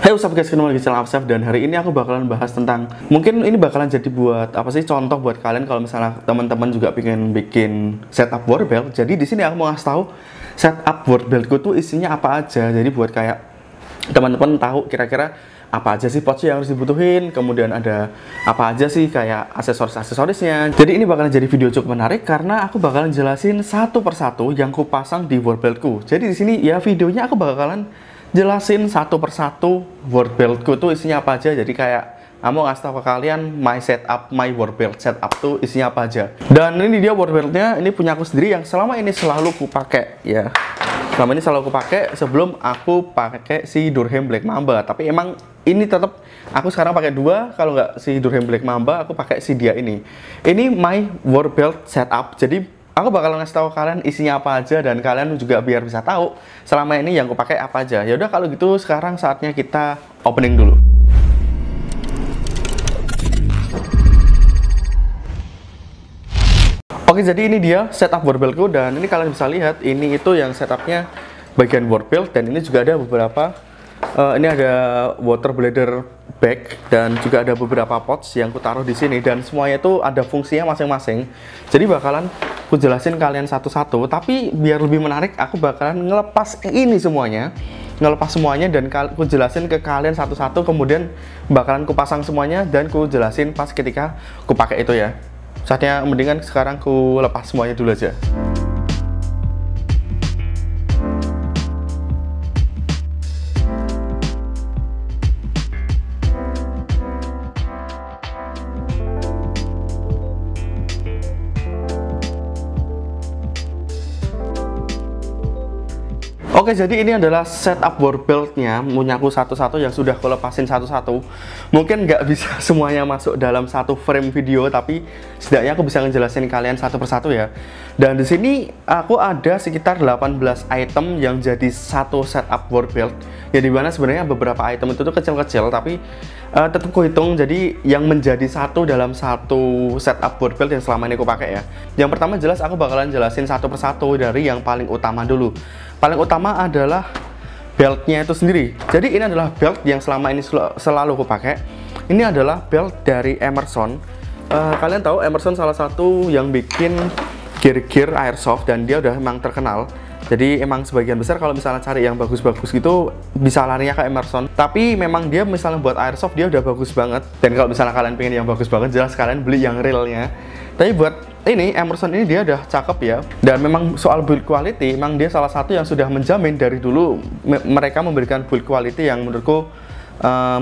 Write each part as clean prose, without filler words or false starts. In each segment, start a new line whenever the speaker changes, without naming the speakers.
Hai, what's up guys, kembali lagi di channel Afsaf. Dan hari ini aku bakalan bahas tentang, mungkin ini bakalan jadi buat apa sih, contoh buat kalian kalau misalnya teman-teman juga pengen bikin setup board belt. Jadi di sini aku mau ngasih tahu setup board beltku tuh isinya apa aja. Jadi buat kayak teman-teman tahu kira-kira apa aja sih pouch yang harus dibutuhin, kemudian ada apa aja sih kayak aksesorisnya. Jadi ini bakalan jadi video cukup menarik karena aku bakalan jelasin satu persatu yang ku pasang di board beltku. Jadi di sini ya videonya aku bakalan jelasin satu persatu board beltku tuh isinya apa aja. Jadi kayak aku mau ngasih tahu ke kalian my board belt setup tuh isinya apa aja. Dan ini dia board beltnya, ini punya aku sendiri yang selama ini selalu ku pakai ya. Selama ini selalu aku pakai sebelum aku pakai si Durham Black Mamba. Tapi emang ini tetap aku sekarang pakai dua. Kalau nggak si Durham Black Mamba, aku pakai si dia ini. Ini my board belt setup. Jadi aku bakal ngasih tahu kalian isinya apa aja dan kalian juga biar bisa tahu selama ini yang aku pakai apa aja. Ya udah kalau gitu sekarang saatnya kita opening dulu. Oke, jadi ini dia setup board beltku dan ini kalian bisa lihat ini itu yang setupnya bagian board belt dan ini juga ada beberapa ini ada water bladder bag dan juga ada beberapa pouch yang ku taruh di sini dan semuanya itu ada fungsinya masing-masing. Jadi bakalan ku jelasin kalian satu-satu, tapi biar lebih menarik aku bakalan ngelepas ini semuanya, dan ku jelasin ke kalian satu-satu, kemudian bakalan ku pasang semuanya dan ku jelasin pas ketika ku pakai itu ya. Saatnya mendingan sekarang ku lepas semuanya dulu aja. Oke, jadi ini adalah setup board beltnya, punya aku satu-satu yang sudah aku lepasin satu-satu. Mungkin nggak bisa semuanya masuk dalam satu frame video, tapi setidaknya aku bisa ngejelasin kalian satu persatu ya. Dan di sini aku ada sekitar 18 item yang jadi satu setup board belt. Ya dimana sebenarnya beberapa item itu tuh kecil-kecil, tapi tetap aku hitung jadi yang menjadi satu dalam satu setup board belt yang selama ini aku pakai ya. Yang pertama jelas aku bakalan jelasin satu persatu dari yang paling utama dulu. Paling utama adalah beltnya itu sendiri. Jadi ini adalah belt yang selama ini selalu aku pakai. Ini adalah belt dari Emerson. Kalian tahu Emerson salah satu yang bikin gear airsoft dan dia udah emang terkenal. Jadi emang sebagian besar kalau misalnya cari yang bagus-bagus gitu bisa larinya ke Emerson. Tapi memang dia misalnya buat airsoft dia udah bagus banget. Dan kalau misalnya kalian pengen yang bagus banget, jelas kalian beli yang realnya. Tapi buat ini Emerson ini dia udah cakep ya. Dan memang soal build quality, memang dia salah satu yang sudah menjamin dari dulu mereka memberikan build quality yang menurutku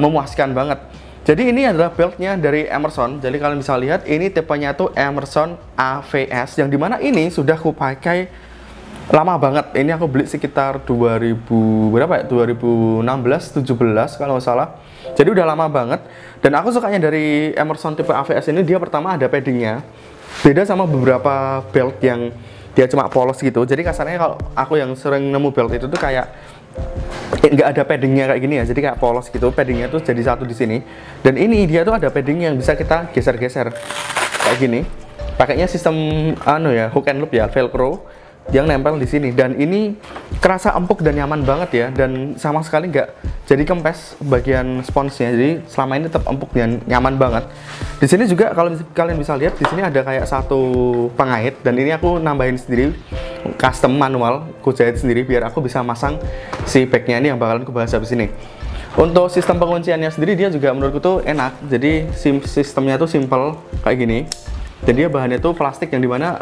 memuaskan banget. Jadi ini adalah beltnya dari Emerson. Jadi kalian bisa lihat ini tipenya tuh Emerson AVS yang dimana ini sudah aku pakai lama banget. Ini aku beli sekitar 2000 berapa ya? 2016, 17 kalau nggak salah. Jadi udah lama banget. Dan aku sukanya dari Emerson tipe AVS ini, dia pertama ada paddingnya. Beda sama beberapa belt yang dia cuma polos gitu. Jadi kasarnya kalau aku yang sering nemu belt itu tuh kayak nggak ada paddingnya kayak gini ya. Jadi kayak polos gitu. Paddingnya tuh jadi satu di sini. Dan ini dia tuh ada padding yang bisa kita geser-geser kayak gini. Pakainya sistem hook and loop ya, velcro yang nempel di sini dan ini kerasa empuk dan nyaman banget ya, dan sama sekali nggak jadi kempes bagian sponsnya. Jadi selama ini tetap empuk dan nyaman banget. Di sini juga kalau kalian bisa lihat di sini ada kayak satu pengait dan ini aku nambahin sendiri, custom manual, aku jahit sendiri biar aku bisa masang si bagnya ini yang bakalan aku bahas habis ini. Untuk sistem pengunciannya sendiri dia juga menurutku tuh enak. Jadi sistemnya tuh simple kayak gini. Dan dia bahannya tuh plastik yang dimana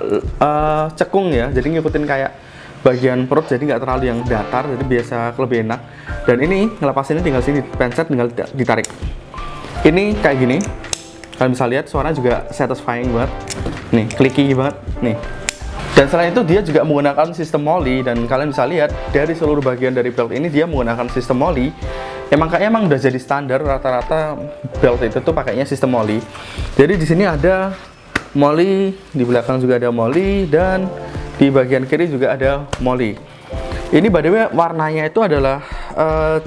cekung ya, jadi ngikutin kayak bagian perut, jadi nggak terlalu yang datar, jadi biasa lebih enak. Dan ini ngelepasinnya tinggal sini, pencet tinggal ditarik. Ini kayak gini, kalian bisa lihat suara juga satisfying banget. Nih, clicky banget nih. Dan selain itu dia juga menggunakan sistem molly dan kalian bisa lihat dari seluruh bagian dari belt ini dia menggunakan sistem molly. Emang udah jadi standar rata-rata belt itu tuh pakainya sistem molly. Jadi di sini ada molly, di belakang juga ada molly, dan di bagian kiri juga ada molly. Ini by the way warnanya itu adalah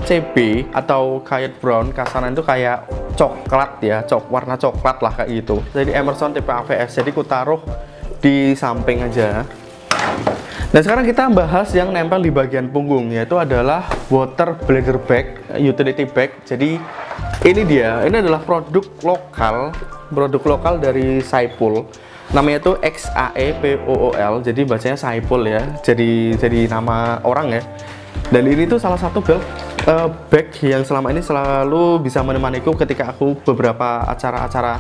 CB atau Kayet Brown, kasaran itu kayak coklat ya, warna coklat lah kayak gitu. Jadi Emerson tipe AVS, jadi ku taruh di samping aja. Nah sekarang kita bahas yang nempel di bagian punggung, yaitu adalah water bladder bag, utility bag. Jadi ini adalah produk lokal dari Saipul. Namanya itu XAEPOOL, jadi bacanya Saipul ya. Jadi nama orang ya. Dan ini tuh salah satu bag yang selama ini selalu bisa menemaniku ketika aku beberapa acara-acara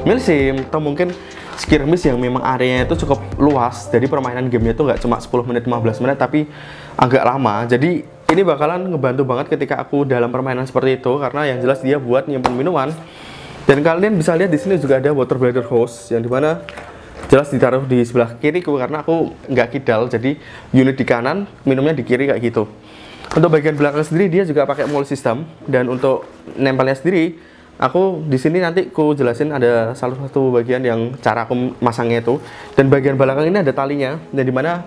milsim atau mungkin skirmish yang memang areanya itu cukup luas. Jadi permainan gamenya itu nggak cuma 10 menit 15 menit tapi agak lama. Jadi ini bakalan ngebantu banget ketika aku dalam permainan seperti itu, karena yang jelas dia buat nyimpen minuman. Dan kalian bisa lihat di sini juga ada water bladder hose yang dimana jelas ditaruh di sebelah kiriku karena aku nggak kidal. Jadi unit di kanan, minumnya di kiri kayak gitu. Untuk bagian belakang sendiri dia juga pakai mold system, dan untuk nempelnya sendiri aku di sini nanti ku jelasin ada salah satu bagian yang cara aku masangnya itu. Dan bagian belakang ini ada talinya, dan dimana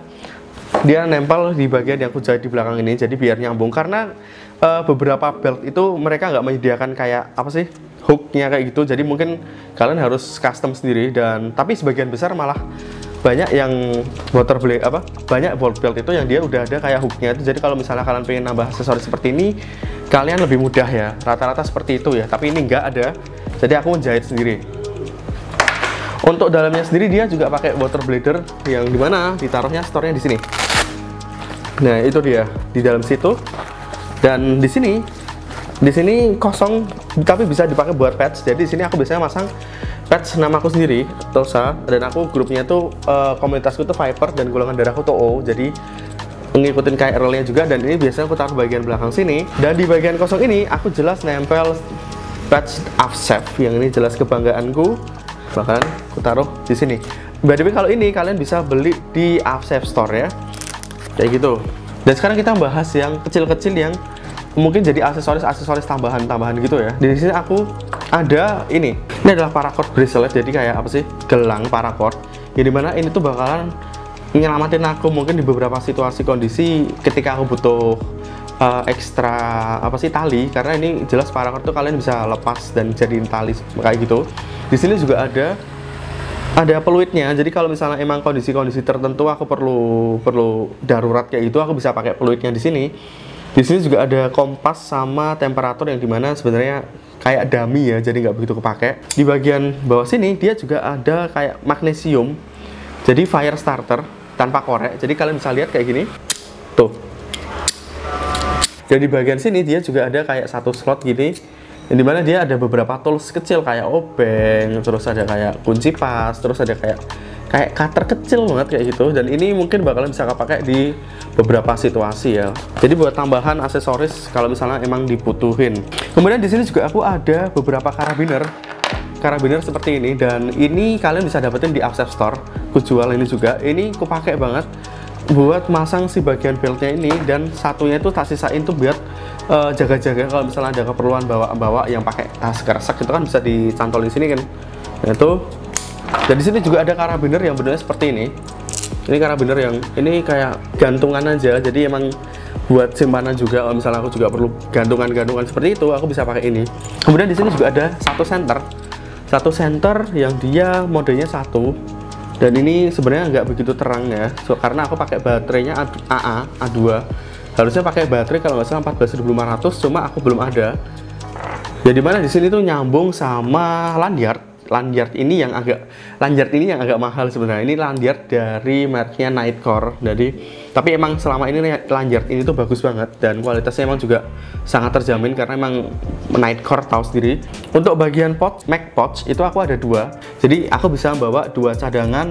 dia nempel di bagian yang aku jahit di belakang ini, jadi biar nyambung. Karena beberapa belt itu mereka nggak menyediakan kayak apa sih hooknya kayak gitu, jadi mungkin kalian harus custom sendiri. Dan tapi sebagian besar malah banyak yang banyak belt itu yang dia udah ada kayak hooknya itu. Jadi kalau misalnya kalian pengen nambah aksesoris seperti ini, kalian lebih mudah ya, rata-rata seperti itu ya. Tapi ini nggak ada, jadi aku menjahit sendiri. Untuk dalamnya sendiri dia juga pakai water bladder yang dimana ditaruhnya store-nya di sini. Nah itu dia di dalam situ. Dan di sini kosong tapi bisa dipakai buat patch. Jadi di sini aku biasanya masang patch namaku sendiri, Tosa, dan aku grupnya tuh komunitasku tuh Viper dan golongan darahku tuh O. Jadi ngikutin KRL-nya juga, dan ini biasanya aku taruh bagian belakang sini. Dan di bagian kosong ini aku jelas nempel patch AFSEF yang ini jelas kebanggaanku, bahkan aku taruh di sini. By the way, kalau ini kalian bisa beli di AFSEF store ya, kayak gitu. Dan sekarang kita bahas yang kecil-kecil yang mungkin jadi aksesoris tambahan gitu ya. Di sini aku ada ini adalah paracord bracelet, jadi kayak apa sih, gelang paracord, yang dimana ini tuh bakalan nyelamatin aku mungkin di beberapa situasi kondisi ketika aku butuh ekstra tali, karena ini jelas paracord tuh kalian bisa lepas dan jadiin tali kayak gitu. Di sini juga ada peluitnya, jadi kalau misalnya emang kondisi-kondisi tertentu aku perlu darurat kayak gitu, aku bisa pakai peluitnya di sini. Di sini juga ada kompas sama temperatur yang dimana sebenarnya kayak dummy ya, jadi nggak begitu kepake. Di bagian bawah sini dia juga ada kayak magnesium, jadi fire starter tanpa korek. Jadi kalian bisa lihat kayak gini tuh. Jadi bagian sini dia juga ada kayak satu slot gini, yang dimana dia ada beberapa tools kecil kayak obeng, terus ada kayak kunci pas, terus ada kayak cutter kecil banget kayak gitu. Dan ini mungkin bakalan bisa kepake di beberapa situasi ya. Jadi buat tambahan aksesoris kalau misalnya emang dibutuhin. Kemudian di sini juga aku ada beberapa karabiner seperti ini, dan ini kalian bisa dapetin di AFSEF store. Ku jual ini juga. Ini ku pakai banget buat masang si bagian beltnya ini, dan satunya itu tak sisain tuh buat jaga-jaga kalau misalnya ada keperluan bawa yang pakai tas kresek itu kan bisa dicantol di sini kan. Nah itu. Dan di sini juga ada karabiner yang bentuknya seperti ini. Ini karabiner yang ini kayak gantungan aja, jadi emang buat simpanan juga. Kalau misalnya aku juga perlu gantungan seperti itu, aku bisa pakai ini. Kemudian di sini juga ada satu center yang dia modenya 1, dan ini sebenarnya nggak begitu terang ya, karena aku pakai baterainya A2. Harusnya pakai baterai kalau nggak salah 14.500, cuma aku belum ada. Jadi mana di sini tuh nyambung sama lanyard ini yang agak mahal sebenarnya. Ini lanyard dari mereknya Nightcore. Jadi tapi emang selama ini lanyard ini tuh bagus banget, dan kualitasnya emang juga sangat terjamin karena emang Nightcore tahu sendiri. Untuk bagian mag pouch itu aku ada 2. Jadi aku bisa bawa 2 cadangan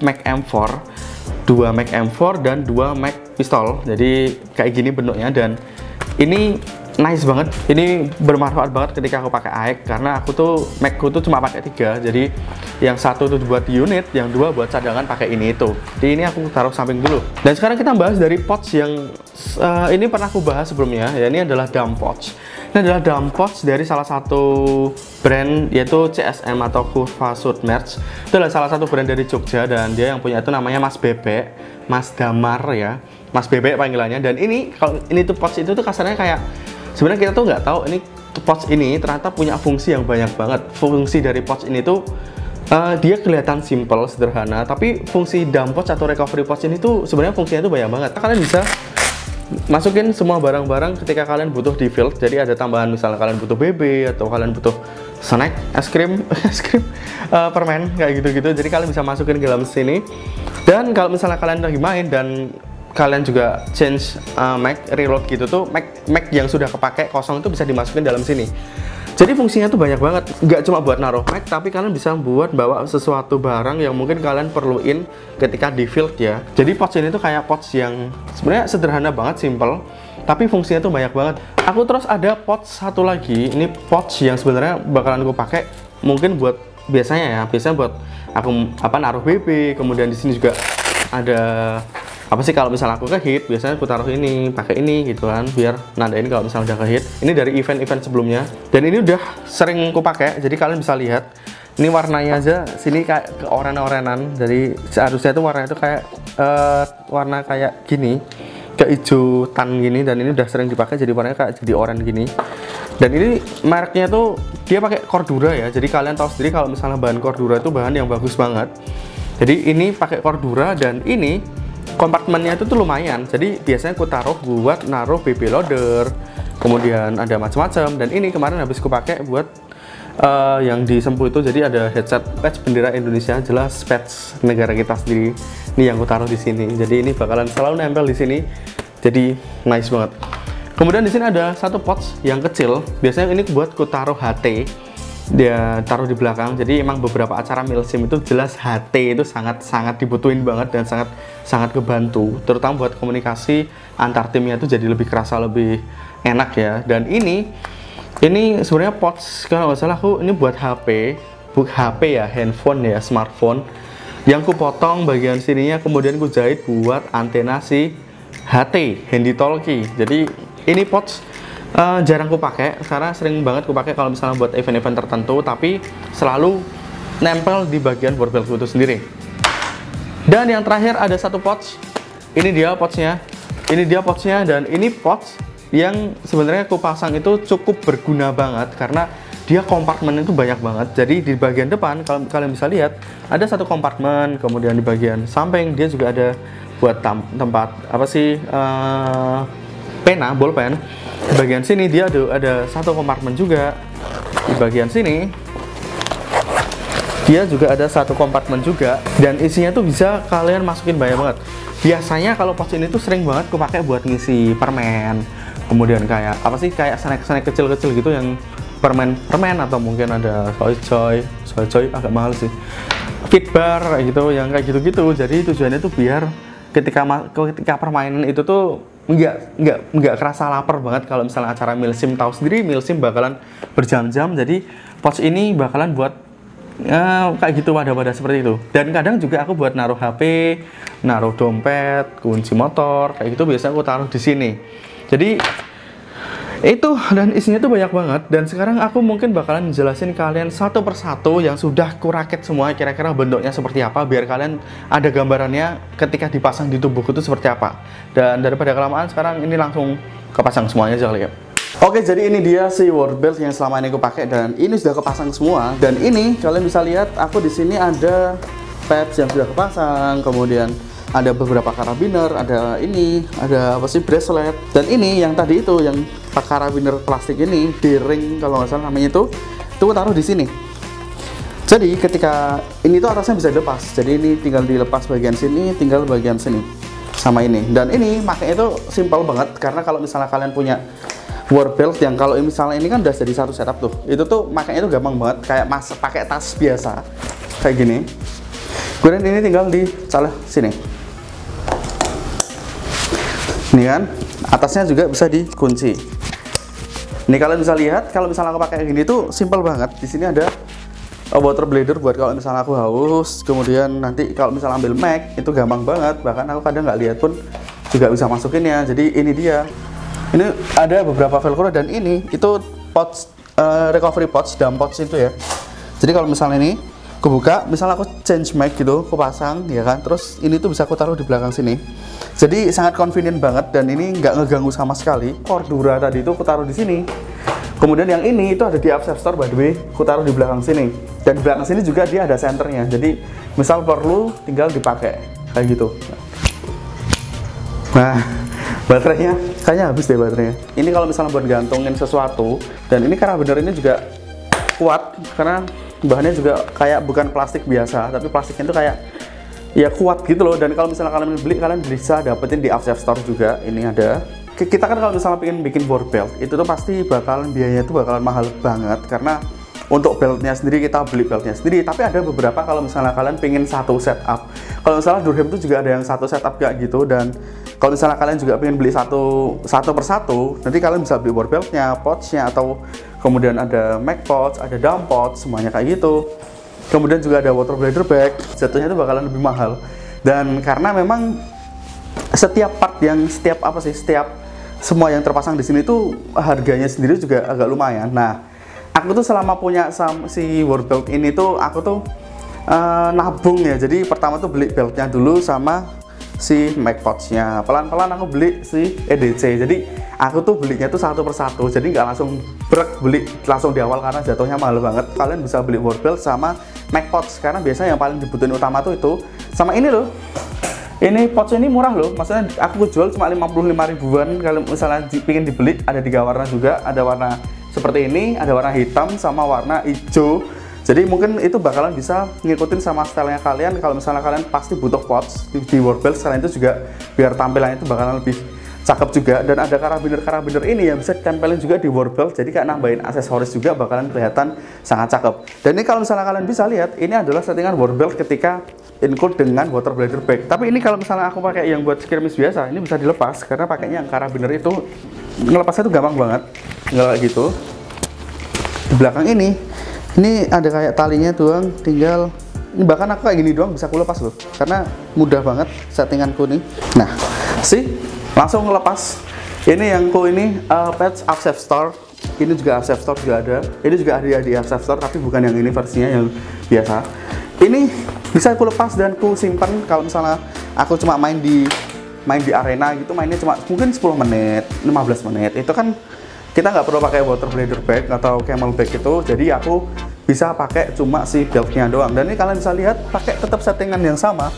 mag M4, 2 mag M4 dan 2 mag pistol. Jadi kayak gini bentuknya, dan ini nice banget. Ini bermanfaat banget ketika aku pakai AEK, karena magku tuh cuma pakai 3. Jadi yang 1 itu buat unit, yang 2 buat cadangan pakai ini itu. Jadi ini aku taruh samping dulu. Dan sekarang kita bahas dari pouch yang ini pernah aku bahas sebelumnya ya. Ini adalah dump pouch. Ini adalah dump pouch dari salah satu brand, yaitu CSM atau Kurva Submerge. Itu adalah salah satu brand dari Jogja, dan dia yang punya itu namanya Mas Bebek, Mas Damar ya, Mas Bebek panggilannya. Dan ini kalau ini tuh pouch itu tuh kasarnya kayak, sebenarnya kita tuh nggak tahu ini pouch ini ternyata punya fungsi yang banyak banget. Fungsi dari pouch ini tuh Dia kelihatan simple, sederhana, tapi fungsi dump pouch atau recovery pouch ini tuh sebenarnya fungsinya tuh banyak banget. Kalian bisa masukin semua barang-barang ketika kalian butuh di field. Jadi ada tambahan, misalnya kalian butuh BB atau kalian butuh snack, es krim, permen kayak gitu-gitu. Jadi kalian bisa masukin ke dalam sini. Dan kalau misalnya kalian lagi main dan kalian juga change mag, reload gitu tuh, mag yang sudah kepake kosong itu bisa dimasukin dalam sini. Jadi fungsinya tuh banyak banget, nggak cuma buat naruh mag, tapi kalian bisa buat bawa sesuatu barang yang mungkin kalian perluin ketika di field ya. Jadi pouch ini tuh kayak pouch yang sebenarnya sederhana banget, simple, tapi fungsinya tuh banyak banget. Aku terus ada pouch satu lagi, ini pouch yang sebenarnya bakalan aku pakai mungkin buat biasanya buat aku naruh BB. Kemudian di sini juga ada apa sih, kalau misalnya aku ke hit biasanya aku taruh ini, pakai ini gitu kan, biar nandain kalau misalnya udah ke hit. Ini dari event-event sebelumnya dan ini udah sering aku pakai. Jadi kalian bisa lihat ini warnanya aja sini kayak keoren-orenan. Jadi seharusnya itu warnanya itu kayak warna kayak gini, ke hijau tan gini, dan ini udah sering dipakai jadi warnanya kayak jadi oranye gini. Dan ini mereknya tuh dia pakai Cordura ya. Jadi kalian tahu sendiri kalau misalnya bahan Cordura itu bahan yang bagus banget. Jadi ini pakai Cordura dan ini kompartemennya itu tuh lumayan. Jadi biasanya aku taruh buat naruh BB loader, kemudian ada macam-macam. Dan ini kemarin habis aku pakai buat yang disempuh itu. Jadi ada headset patch bendera Indonesia, jelas patch negara kita sendiri. Ini yang aku taruh di sini. Jadi ini bakalan selalu nempel di sini. Jadi nice banget. Kemudian di sini ada satu pouch yang kecil. Biasanya ini buat aku taruh HT. Dia taruh di belakang. Jadi emang beberapa acara milsim itu jelas HT itu sangat dibutuhin banget dan sangat kebantu, terutama buat komunikasi antar timnya itu jadi lebih kerasa, lebih enak ya. Dan ini sebenarnya pouch kalau nggak salah aku ini buat HP ya, handphone ya, smartphone, yang ku potong bagian sininya, kemudian ku jahit buat antena si HT, handy talkie. Jadi ini pouch jarang ku pakai karena sering banget ku pakai kalau misalnya buat event-event tertentu, tapi selalu nempel di bagian barbelku itu sendiri. Dan yang terakhir ada satu pouch. Ini dia pouchnya. Dan ini pouch yang sebenarnya aku pasang itu cukup berguna banget karena dia kompartemen itu banyak banget. Jadi di bagian depan kalau kalian bisa lihat ada satu kompartemen, kemudian di bagian samping dia juga ada buat tempat apa sih, pena, bolpen. Di bagian sini dia ada satu kompartemen juga. Di bagian sini dia juga ada satu kompartemen juga, dan isinya tuh bisa kalian masukin banyak banget. Biasanya kalau pouch ini tuh sering banget aku pakai buat ngisi permen, kemudian kayak apa sih, kayak snack kecil-kecil gitu, yang permen atau mungkin ada soy agak mahal sih, fit bar kayak gitu, yang kayak gitu-gitu. Jadi tujuannya tuh biar ketika permainan itu tuh nggak kerasa lapar banget. Kalau misalnya acara milsim, tahu sendiri milsim bakalan berjam-jam, jadi pouch ini bakalan buat kayak gitu, wadah-wadah seperti itu. Dan kadang juga aku buat naruh HP, naruh dompet, kunci motor kayak gitu, biasanya aku taruh di sini. Jadi itu, dan isinya tuh banyak banget. Dan sekarang aku mungkin bakalan jelasin kalian satu persatu yang sudah kurakit semua, kira-kira bentuknya seperti apa, biar kalian ada gambarannya ketika dipasang di tubuhku itu seperti apa. Dan daripada kelamaan, sekarang ini langsung kepasang semuanya aja kali ya. Oke, jadi ini dia si warbelt yang selama ini aku pakai, dan ini sudah kepasang semua. Dan ini kalian bisa lihat aku di sini ada patch yang sudah kepasang, kemudian ada beberapa karabiner, ada apa sih, bracelet. Dan ini yang tadi itu, yang karabiner plastik ini, di ring kalau nggak salah namanya itu aku taruh di sini. Jadi ketika ini tuh atasnya bisa dilepas, jadi ini tinggal dilepas bagian sini, tinggal bagian sini sama ini. Dan ini makanya itu simple banget, karena kalau misalnya kalian punya warbelt yang kalau misalnya ini kan udah jadi satu setup tuh, itu tuh makanya itu gampang banget, kayak pakai tas biasa kayak gini. Kemudian ini tinggal dicalah sini. Ini kan atasnya juga bisa dikunci. Ini kalian bisa lihat kalau misalnya aku pakai gini tuh simple banget. Di sini ada water bladder buat kalau misalnya aku haus. Kemudian nanti kalau misalnya ambil mag itu gampang banget. Bahkan aku kadang nggak lihat pun juga bisa masukin ya. Jadi ini dia. Ini ada beberapa velcro, dan ini itu pouch, recovery pouch, dump pouch itu ya. Jadi kalau misalnya ini aku buka, misalnya aku change mic gitu, aku pasang ya kan, terus ini tuh bisa aku taruh di belakang sini. Jadi sangat convenient banget, dan ini nggak ngeganggu sama sekali. Cordura tadi itu aku taruh di sini.
Kemudian yang ini itu ada di Upstep Store, by the way, aku taruh di belakang sini. Dan di belakang sini juga dia ada senternya. Jadi misal perlu tinggal dipakai kayak gitu. Nah, baterainya kayaknya habis deh baterainya. Ini kalau misalnya buat gantungin sesuatu, dan ini karabiner ini juga kuat karena bahannya juga kayak bukan plastik biasa, tapi plastiknya itu kayak ya kuat gitu loh. Dan kalau misalnya kalian beli, kalian bisa dapetin di Upstep Store juga. Ini ada. Kita kan kalau misalnya pengen bikin board belt, itu tuh pasti bakalan biayanya itu bakalan mahal banget, karena untuk beltnya sendiri kita beli beltnya sendiri. Tapi ada beberapa kalau misalnya kalian pengen satu setup. Kalau misalnya Durham itu juga ada yang satu setup kayak gitu. Dan kalau misalnya kalian juga pengen beli satu persatu, nanti kalian bisa beli board beltnya, pouchnya, atau kemudian ada mag pouch, ada dump pouch, semuanya kayak gitu. Kemudian juga ada water bladder bag, jatuhnya itu bakalan lebih mahal. Dan karena memang setiap part yang setiap semua yang terpasang di sini tuh harganya sendiri juga agak lumayan. Nah, aku tuh selama punya si board belt ini tuh aku tuh nabung ya. Jadi pertama tuh beli beltnya dulu sama si mag pouchnya. Pelan-pelan aku beli si EDC. Jadi aku tuh belinya tuh satu persatu. Jadi nggak langsung beli langsung di awal karena jatuhnya mahal banget. Kalian bisa beli board belt sama mag pouch karena biasanya yang paling dibutuhin utama tuh itu. Sama ini loh. Ini pouch ini murah loh, maksudnya aku jual cuma 55 ribuan. Kalau misalnya pengen dibeli, ada 3 warna juga, ada warna seperti ini, ada warna hitam sama warna hijau. Jadi mungkin itu bakalan bisa ngikutin sama stylenya kalian. Kalau misalnya kalian pasti butuh pouch di board belt, selain itu juga biar tampilannya itu bakalan lebih cakep juga. Dan ada karabiner ini yang bisa ditempelin juga di board belt, jadi kayak nambahin aksesoris juga bakalan kelihatan sangat cakep. Dan ini kalau misalnya kalian bisa lihat, ini adalah settingan board belt ketika include dengan water bladder bag. Tapi ini kalau misalnya aku pakai yang buat skirmish biasa, ini bisa dilepas karena pakainya yang karabiner itu ngelepasnya itu gampang banget, nggak kayak gitu. Di belakang ini ada kayak talinya doang, tinggal ini, bahkan aku kayak gini doang bisa aku lepas loh, karena mudah banget settinganku nih. Nah, langsung ngelepas. Ini yang ini patch Upstep Store. Ini juga Upstep Store juga ada. Ini juga ada di Upstep Store, tapi bukan yang ini versinya yang biasa. Ini bisa aku lepas dan aku simpan kalau misalnya aku cuma main di arena gitu, mainnya cuma mungkin 10 menit, 15 menit. Itu kan kita nggak perlu pakai water bladder bag atau camel bag itu, jadi aku bisa pakai cuma si beltnya doang. Dan ini kalian bisa lihat pakai tetap settingan yang sama,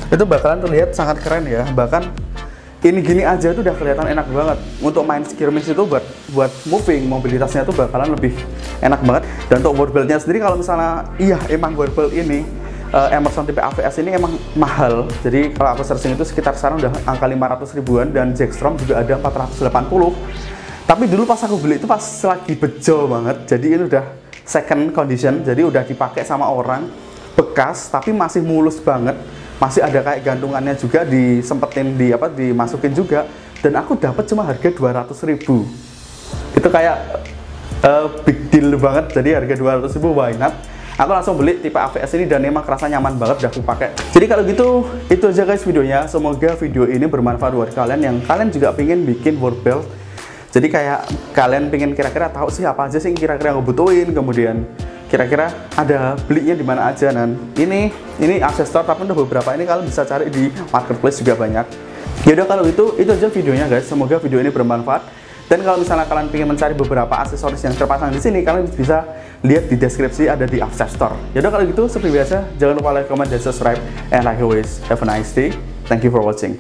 itu bakalan terlihat sangat keren ya. Bahkan ini gini aja tuh udah kelihatan enak banget. Untuk main skirmish itu buat moving, mobilitasnya tuh bakalan lebih enak banget. Dan untuk board beltnya sendiri, kalau misalnya emang board belt ini Emerson tipe AVS ini emang mahal. Jadi kalau aku searching itu sekitar sekarang udah angka 500 ribuan, dan Jackstrom juga ada 480. Tapi dulu pas aku beli itu pas lagi bejo banget. Jadi ini udah second condition, jadi udah dipakai sama orang, bekas tapi masih mulus banget. Masih ada kayak gantungannya juga, disempetin dimasukin juga. Dan aku dapat cuma harga 200 ribu. Itu kayak big deal banget. Jadi harga 200 ribu, why not? Aku langsung beli tipe AVS ini dan emang kerasa nyaman banget udah aku pakai. Jadi kalau gitu itu aja guys videonya. Semoga video ini bermanfaat buat kalian yang kalian juga pengen bikin board belt. Jadi kayak kalian pengen kira-kira tahu sih apa aja sih yang kira-kira ngebutuhin, kemudian kira-kira ada belinya di mana aja. Dan ini Upstep Store, tapi untuk beberapa ini kalian bisa cari di marketplace juga banyak. Yaudah kalau gitu itu aja videonya guys. Semoga video ini bermanfaat. Dan kalau misalnya kalian ingin mencari beberapa aksesoris yang terpasang di sini, kalian bisa lihat di deskripsi, ada di Upstep Store. Yaudah kalau gitu seperti biasa, jangan lupa like, comment, dan subscribe. And like always, have a nice day. Thank you for watching.